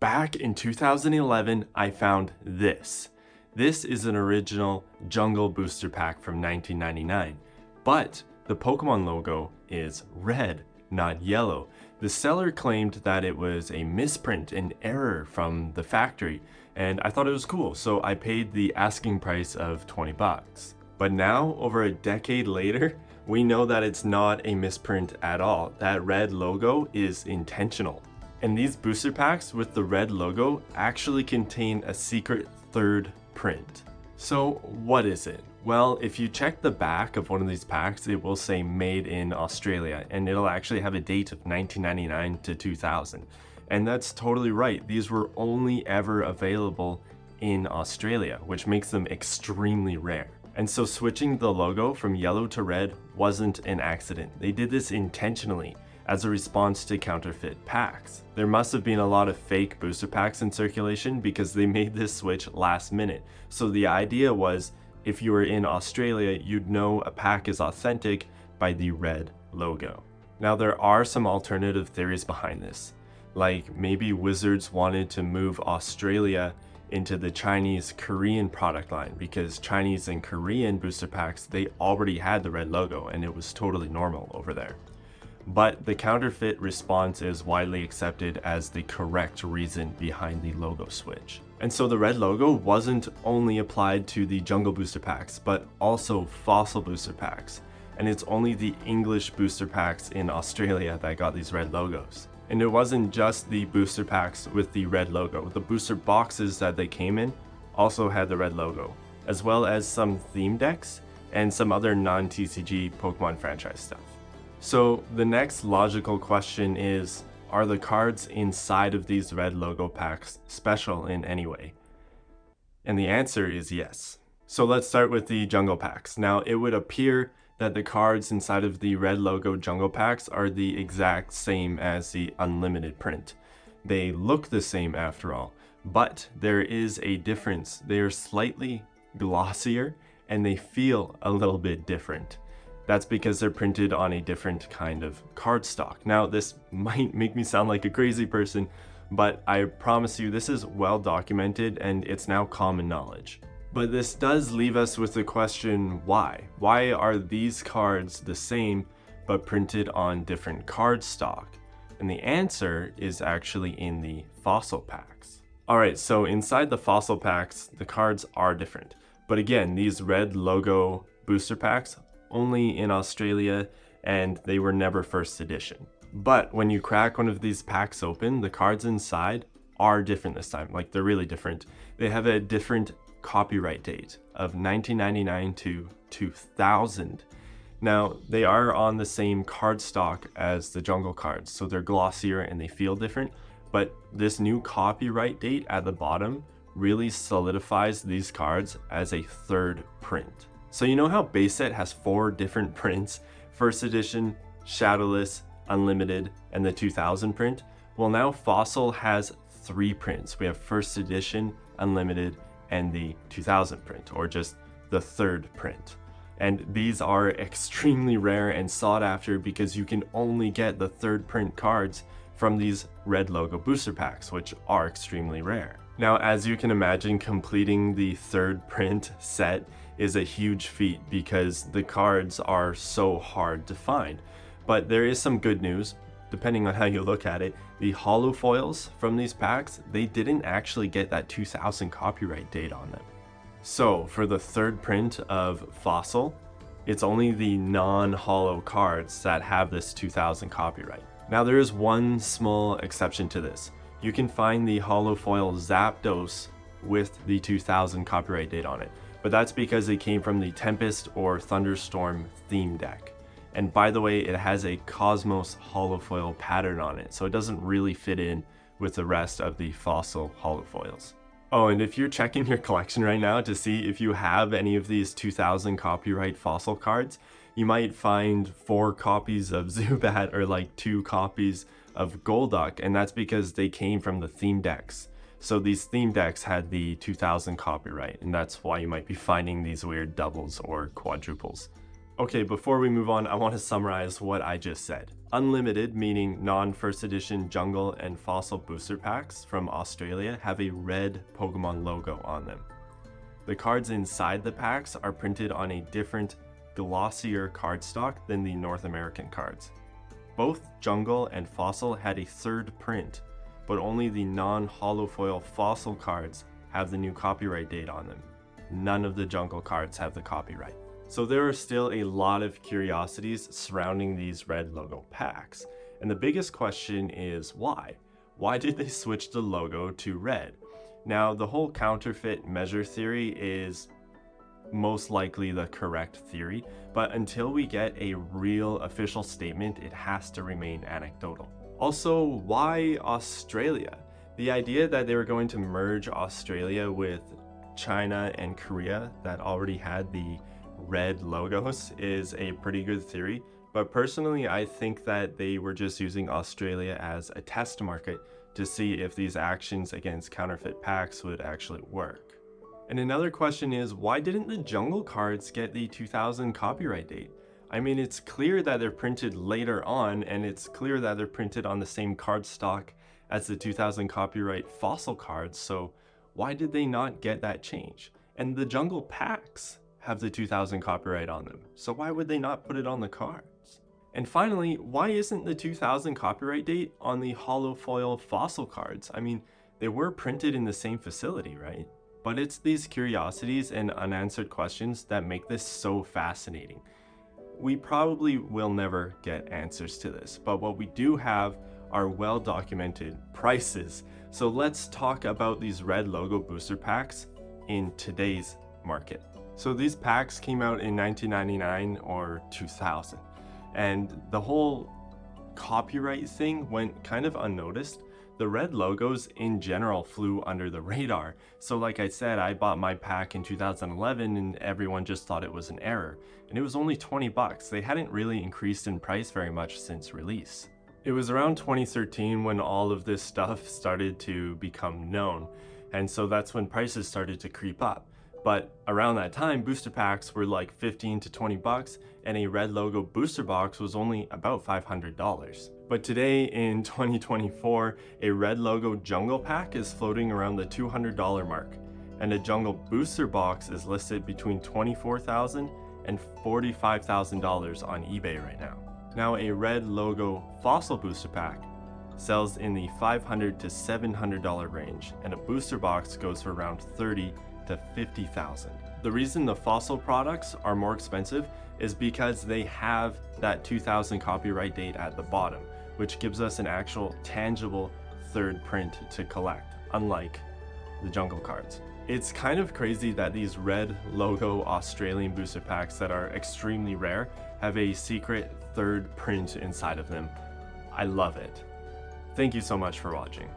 Back in 2011, I found this. This is an original Jungle booster pack from 1999, but the Pokemon logo is red, not yellow. The seller claimed that it was a misprint, an error from the factory, and I thought it was cool, so I paid the asking price of 20 bucks. But now, over a decade later, we know that it's not a misprint at all. That red logo is intentional. And these booster packs with the red logo actually contain a secret third print. So what is it? Well, if you check the back of one of these packs, it will say made in Australia, and it'll actually have a date of 1999 to 2000. And that's totally right. These were only ever available in Australia, which makes them extremely rare. And so switching the logo from yellow to red wasn't an accident. They did this intentionally as a response to counterfeit packs. There must have been a lot of fake booster packs in circulation because they made this switch last minute. So the idea was, if you were in Australia, you'd know a pack is authentic by the red logo. Now there are some alternative theories behind this. Like maybe Wizards wanted to move Australia into the Chinese Korean product line because Chinese and Korean booster packs, they already had the red logo and it was totally normal over there. But the counterfeit response is widely accepted as the correct reason behind the logo switch. And so the red logo wasn't only applied to the Jungle booster packs, but also Fossil booster packs. And it's only the English booster packs in Australia that got these red logos. And it wasn't just the booster packs with the red logo. The booster boxes that they came in also had the red logo, as well as some theme decks and some other non-TCG Pokemon franchise stuff. So the next logical question is, are the cards inside of these red logo packs special in any way? And the answer is yes. So let's start with the Jungle packs. Now it would appear that the cards inside of the red logo Jungle packs are the exact same as the unlimited print. They look the same after all, but there is a difference. They are slightly glossier and they feel a little bit different. That's because they're printed on a different kind of cardstock. Now, this might make me sound like a crazy person, but I promise you this is well documented and it's now common knowledge. But this does leave us with the question, why? Why are these cards the same but printed on different cardstock? And the answer is actually in the Fossil packs. Alright, so inside the Fossil packs, the cards are different. But again, these red logo booster packs only in Australia, and they were never first edition. But when you crack one of these packs open, the cards inside are different this time. Like, they're really different. They have a different copyright date of 1999 to 2000. Now, they are on the same cardstock as the Jungle cards, so they're glossier and they feel different, but this new copyright date at the bottom really solidifies these cards as a third print. So you know how base set has 4 different prints? First edition, Shadowless, Unlimited, and the 2000 print? Well, now Fossil has 3 prints. We have first edition, Unlimited, and the 2000 print, or just the third print. And these are extremely rare and sought after because you can only get the third print cards from these red logo booster packs, which are extremely rare. Now, as you can imagine, completing the third print set is a huge feat because the cards are so hard to find. But there is some good news. Depending on how you look at it, the holo foils from these packs, they didn't actually get that 2000 copyright date on them. So for the third print of Fossil, it's only the non-holo cards that have this 2000 copyright. Now there is one small exception to this. You can find the holo foil Zapdos with the 2000 copyright date on it, but that's because it came from the Tempest or Thunderstorm theme deck. And by the way, it has a Cosmos holofoil pattern on it, so it doesn't really fit in with the rest of the Fossil holofoils. Oh, and if you're checking your collection right now to see if you have any of these 2000 copyright Fossil cards, you might find 4 copies of Zubat or like 2 copies of Golduck, and that's because they came from the theme decks. So these theme decks had the 2000 copyright, and that's why you might be finding these weird doubles or quadruples. Okay, before we move on, I want to summarize what I just said. Unlimited, meaning non-first edition jungle and fossil booster packs from Australia have a red Pokemon logo on them. The cards inside the packs are printed on a different, glossier cardstock than the North American cards. Both jungle and fossil had a third print, but only the non-holofoil fossil cards have the new copyright date on them. None of the jungle cards have the copyright. So there are still a lot of curiosities surrounding these red logo packs. And the biggest question is why? Why did they switch the logo to red? Now, the whole counterfeit measure theory is most likely the correct theory, but until we get a real official statement, it has to remain anecdotal. Also, why Australia? The idea that they were going to merge Australia with China and Korea that already had the red logos is a pretty good theory, but personally I think that they were just using Australia as a test market to see if these actions against counterfeit packs would actually work. And another question is, why didn't the jungle cards get the 2000 copyright date? I mean, it's clear that they're printed later on, and it's clear that they're printed on the same cardstock as the 2000 copyright fossil cards, so why did they not get that change? And the jungle packs have the 2000 copyright on them, so why would they not put it on the cards? And finally, why isn't the 2000 copyright date on the holofoil fossil cards? I mean, they were printed in the same facility, right? But it's these curiosities and unanswered questions that make this so fascinating. We probably will never get answers to this, but what we do have are well-documented prices. So let's talk about these red logo booster packs in today's market. So these packs came out in 1999 or 2000, and the whole copyright thing went kind of unnoticed. The red logos in general flew under the radar. So like I said, I bought my pack in 2011 and everyone just thought it was an error. And it was only 20 bucks. They hadn't really increased in price very much since release. It was around 2013 when all of this stuff started to become known. And so that's when prices started to creep up. But around that time, booster packs were like 15 to 20 bucks and a red logo booster box was only about $500. But today in 2024, a red logo jungle pack is floating around the $200 mark, and a jungle booster box is listed between $24,000 and $45,000 on eBay right now. Now, a red logo fossil booster pack sells in the $500 to $700 range, and a booster box goes for around $30,000 to $50,000. The reason the fossil products are more expensive is because they have that 2000 copyright date at the bottom, which gives us an actual tangible third print to collect, unlike the jungle cards. It's kind of crazy that these red logo Australian booster packs that are extremely rare have a secret third print inside of them. I love it. Thank you so much for watching.